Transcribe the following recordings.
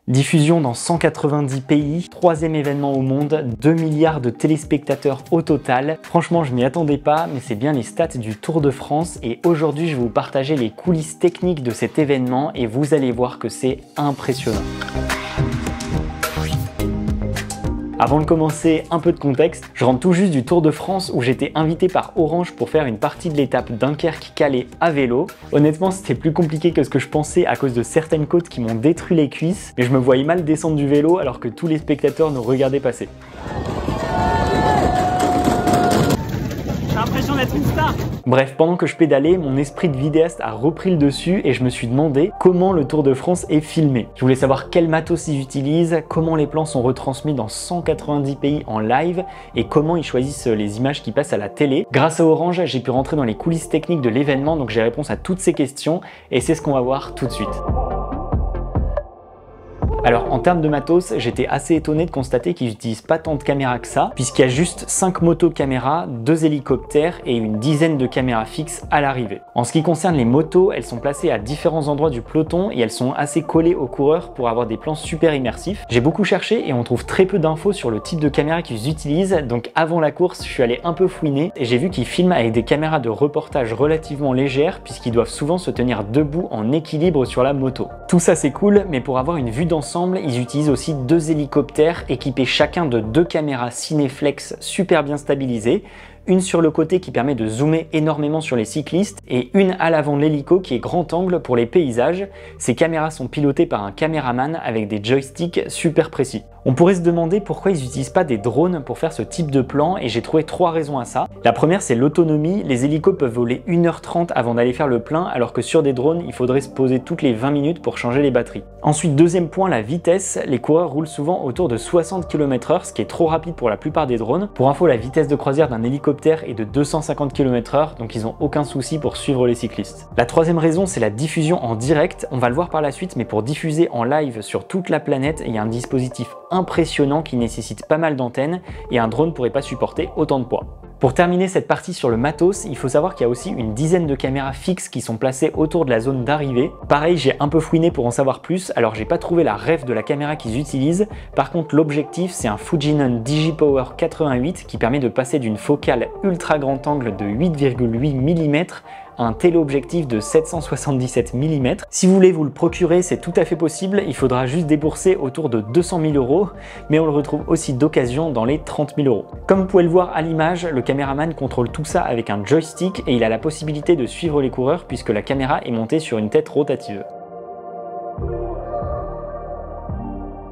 Diffusion dans 190 pays, 3e événement au monde, 2 milliards de téléspectateurs au total. Franchement, je m'y attendais pas, mais c'est bien les stats du Tour de France et aujourd'hui, je vais vous partager les coulisses techniques de cet événement et vous allez voir que c'est impressionnant. Avant de commencer, un peu de contexte, je rentre tout juste du Tour de France où j'étais invité par Orange pour faire une partie de l'étape Dunkerque-Calais à vélo. Honnêtement, c'était plus compliqué que ce que je pensais à cause de certaines côtes qui m'ont détruit les cuisses, mais je me voyais mal descendre du vélo alors que tous les spectateurs nous regardaient passer. J'ai l'impression d'être une star. Bref, pendant que je pédalais, mon esprit de vidéaste a repris le dessus et je me suis demandé comment le Tour de France est filmé. Je voulais savoir quel matos ils utilisent, comment les plans sont retransmis dans 190 pays en live et comment ils choisissent les images qui passent à la télé. Grâce à Orange, j'ai pu rentrer dans les coulisses techniques de l'événement, donc j'ai réponse à toutes ces questions et c'est ce qu'on va voir tout de suite. Alors en termes de matos, j'étais assez étonné de constater qu'ils n'utilisent pas tant de caméras que ça, puisqu'il y a juste 5 motos caméras, 2 hélicoptères et une dizaine de caméras fixes à l'arrivée. En ce qui concerne les motos, elles sont placées à différents endroits du peloton et elles sont assez collées aux coureurs pour avoir des plans super immersifs. J'ai beaucoup cherché et on trouve très peu d'infos sur le type de caméra qu'ils utilisent, donc avant la course, je suis allé un peu fouiner et j'ai vu qu'ils filment avec des caméras de reportage relativement légères puisqu'ils doivent souvent se tenir debout en équilibre sur la moto. Tout ça c'est cool, mais pour avoir une vue d'ensemble, ils utilisent aussi 2 hélicoptères équipés chacun de 2 caméras Cineflex super bien stabilisées, une sur le côté qui permet de zoomer énormément sur les cyclistes et une à l'avant de l'hélico qui est grand angle pour les paysages. Ces caméras sont pilotées par un caméraman avec des joysticks super précis. On pourrait se demander pourquoi ils n'utilisent pas des drones pour faire ce type de plan et j'ai trouvé 3 raisons à ça. La première, c'est l'autonomie. Les hélicos peuvent voler 1h30 avant d'aller faire le plein alors que sur des drones, il faudrait se poser toutes les 20 minutes pour changer les batteries. Ensuite, deuxième point, la vitesse. Les coureurs roulent souvent autour de 60 km/h, ce qui est trop rapide pour la plupart des drones. Pour info, la vitesse de croisière d'un hélicoptère est de 250 km/h, donc ils n'ont aucun souci pour suivre les cyclistes. La troisième raison, c'est la diffusion en direct. On va le voir par la suite, mais pour diffuser en live sur toute la planète, il y a un dispositif impressionnant qui nécessite pas mal d'antennes et un drone ne pourrait pas supporter autant de poids. Pour terminer cette partie sur le matos, il faut savoir qu'il y a aussi une dizaine de caméras fixes qui sont placées autour de la zone d'arrivée. Pareil, j'ai un peu fouiné pour en savoir plus, alors j'ai pas trouvé la ref de la caméra qu'ils utilisent. Par contre, l'objectif, c'est un Fujinon Digipower 88 qui permet de passer d'une focale ultra grand angle de 8,8 mm un téléobjectif de 777 mm. Si vous voulez vous le procurer, c'est tout à fait possible, il faudra juste débourser autour de 200 000 €, mais on le retrouve aussi d'occasion dans les 30 000 €. Comme vous pouvez le voir à l'image, le caméraman contrôle tout ça avec un joystick et il a la possibilité de suivre les coureurs puisque la caméra est montée sur une tête rotative.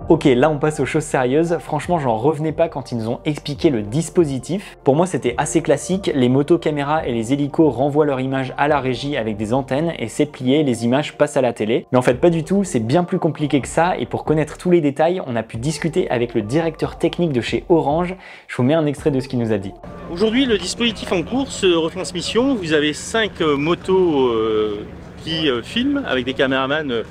Ok, là on passe aux choses sérieuses. Franchement, j'en revenais pas quand ils nous ont expliqué le dispositif. Pour moi, c'était assez classique. Les motos caméras et les hélicos renvoient leur image à la régie avec des antennes et c'est plié, les images passent à la télé. Mais en fait, pas du tout, c'est bien plus compliqué que ça et pour connaître tous les détails, on a pu discuter avec le directeur technique de chez Orange. Je vous mets un extrait de ce qu'il nous a dit. Aujourd'hui, le dispositif en course, retransmission, vous avez 5 motos qui filment avec des caméramans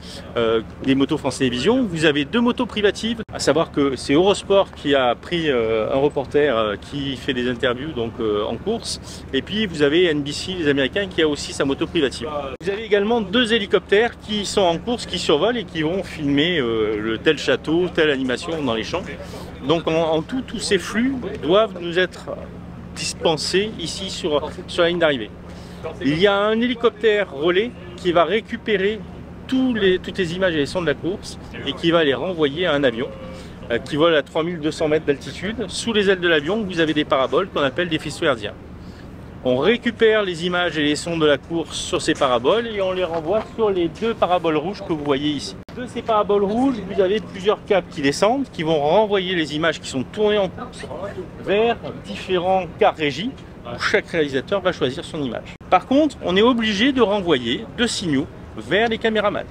des motos France Télévisions. Vous avez 2 motos privatives, à savoir que c'est Eurosport qui a pris un reporter qui fait des interviews donc en course, et puis vous avez NBC, les Américains, qui a aussi sa moto privative. Vous avez également 2 hélicoptères qui sont en course, qui survolent et qui vont filmer le tel château, telle animation dans les champs. Donc en tout, tous ces flux doivent nous être dispensés ici sur la ligne d'arrivée. Il y a un hélicoptère relais qui va récupérer toutes les images et les sons de la course et qui va les renvoyer à un avion qui vole à 3200 mètres d'altitude. Sous les ailes de l'avion, vous avez des paraboles qu'on appelle des faisceaux hertziens. On récupère les images et les sons de la course sur ces paraboles et on les renvoie sur les 2 paraboles rouges que vous voyez ici. De ces paraboles rouges, vous avez plusieurs câbles qui descendent, qui vont renvoyer les images qui sont tournées en course vers différents quarts régis où chaque réalisateur va choisir son image. Par contre, on est obligé de renvoyer 2 signaux vers les caméramans,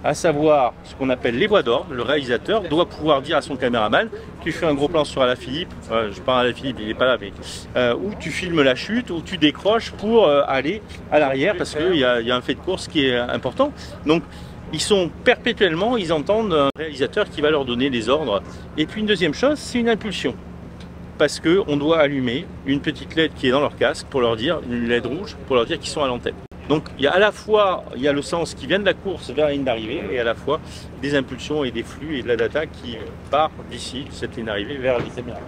à savoir ce qu'on appelle les voix d'ordre. Le réalisateur doit pouvoir dire à son caméraman: tu fais un gros plan sur Alaphilippe, je parle à Alaphilippe, il n'est pas là, mais ou tu filmes la chute, ou tu décroches pour aller à l'arrière parce qu'il y a un fait de course qui est important. Donc ils sont perpétuellement, ils entendent un réalisateur qui va leur donner les ordres. Et puis une deuxième chose, c'est une impulsion. Parce qu'on doit allumer une petite LED qui est dans leur casque pour leur dire, une LED rouge, pour leur dire qu'ils sont à l'antenne. Donc il y a à la fois le sens qui vient de la course vers la ligne d'arrivée et à la fois des impulsions et des flux et de la data qui part d'ici, cette ligne d'arrivée, vers les caméras.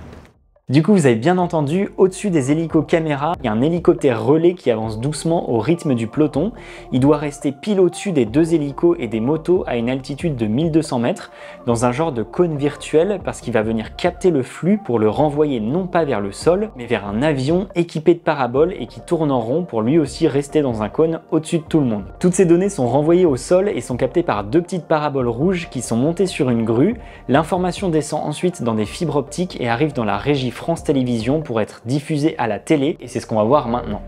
Du coup, vous avez bien entendu, au-dessus des hélicos caméras, il y a un hélicoptère relais qui avance doucement au rythme du peloton. Il doit rester pile au-dessus des deux hélicos et des motos à une altitude de 1200 mètres, dans un genre de cône virtuel, parce qu'il va venir capter le flux pour le renvoyer non pas vers le sol, mais vers un avion équipé de paraboles et qui tourne en rond pour lui aussi rester dans un cône au-dessus de tout le monde. Toutes ces données sont renvoyées au sol et sont captées par deux petites paraboles rouges qui sont montées sur une grue. L'information descend ensuite dans des fibres optiques et arrive dans la régie France Télévisions pour être diffusée à la télé, et c'est ce qu'on va voir maintenant.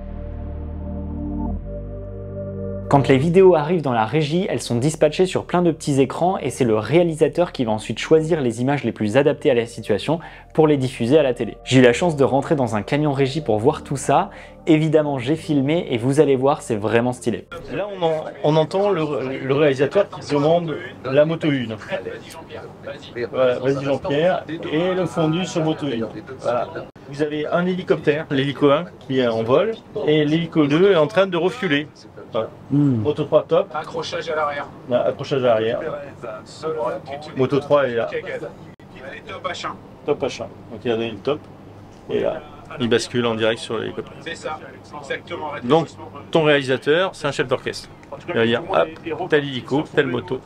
Quand les vidéos arrivent dans la régie, elles sont dispatchées sur plein de petits écrans et c'est le réalisateur qui va ensuite choisir les images les plus adaptées à la situation pour les diffuser à la télé. J'ai eu la chance de rentrer dans un camion régie pour voir tout ça. Évidemment, j'ai filmé et vous allez voir, c'est vraiment stylé. Là, on entend le réalisateur qui demande la moto 1. Voilà, vas-y Jean-Pierre. Et le fondu sur moto 1. Voilà. Vous avez un hélicoptère, l'hélico 1 qui est en vol, et l'hélico 2 est en train de refueler. Voilà. Moto 3 top. Accrochage à l'arrière. Accrochage à l'arrière. Moto 3 est là. Top H1. Top H1. Donc il a donné le top. Et là, il bascule en direct sur l'hélicoptère. C'est ça, exactement. Donc ton réalisateur, c'est un chef d'orchestre. Il va dire, hop, tel hélico, telle moto.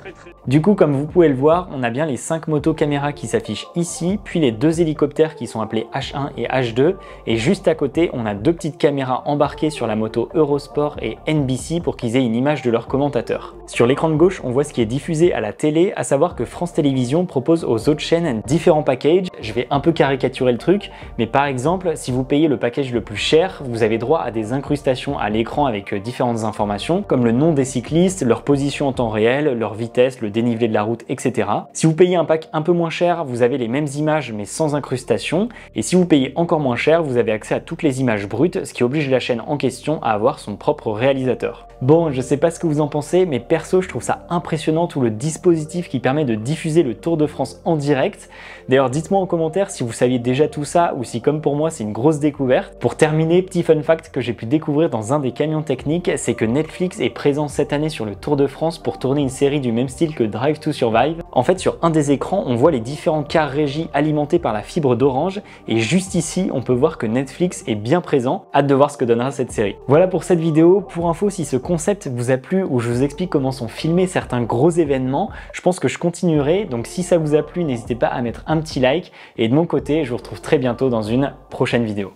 Du coup, comme vous pouvez le voir, on a bien les 5 motos caméras qui s'affichent ici, puis les deux hélicoptères qui sont appelés H1 et H2, et juste à côté, on a deux petites caméras embarquées sur la moto Eurosport et NBC pour qu'ils aient une image de leur commentateur. Sur l'écran de gauche, on voit ce qui est diffusé à la télé, à savoir que France Télévisions propose aux autres chaînes différents packages. Je vais un peu caricaturer le truc, mais par exemple, si vous payez le package le plus cher, vous avez droit à des incrustations à l'écran avec différentes informations, comme le nom des cyclistes, leur position en temps réel, leur vitesse, le dénivelé de la route, etc. Si vous payez un pack un peu moins cher, vous avez les mêmes images mais sans incrustation. Et si vous payez encore moins cher, vous avez accès à toutes les images brutes, ce qui oblige la chaîne en question à avoir son propre réalisateur. Bon, je sais pas ce que vous en pensez, mais perso, je trouve ça impressionnant tout le dispositif qui permet de diffuser le Tour de France en direct. D'ailleurs, dites-moi en commentaire si vous saviez déjà tout ça ou si, comme pour moi, c'est une grosse découverte. Pour terminer, petit fun fact que j'ai pu découvrir dans un des camions techniques, c'est que Netflix est présent cette année sur le Tour de France pour tourner une série du même style que Drive to Survive. En fait, sur un des écrans, on voit les différents cars régie alimentés par la fibre d'Orange, et juste ici, on peut voir que Netflix est bien présent. Hâte de voir ce que donnera cette série. Voilà pour cette vidéo. Pour info, si ce concept vous a plu ou je vous explique comment sont filmés certains gros événements, je pense que je continuerai. Donc si ça vous a plu, n'hésitez pas à mettre un petit like, et de mon côté, je vous retrouve très bientôt dans une prochaine vidéo.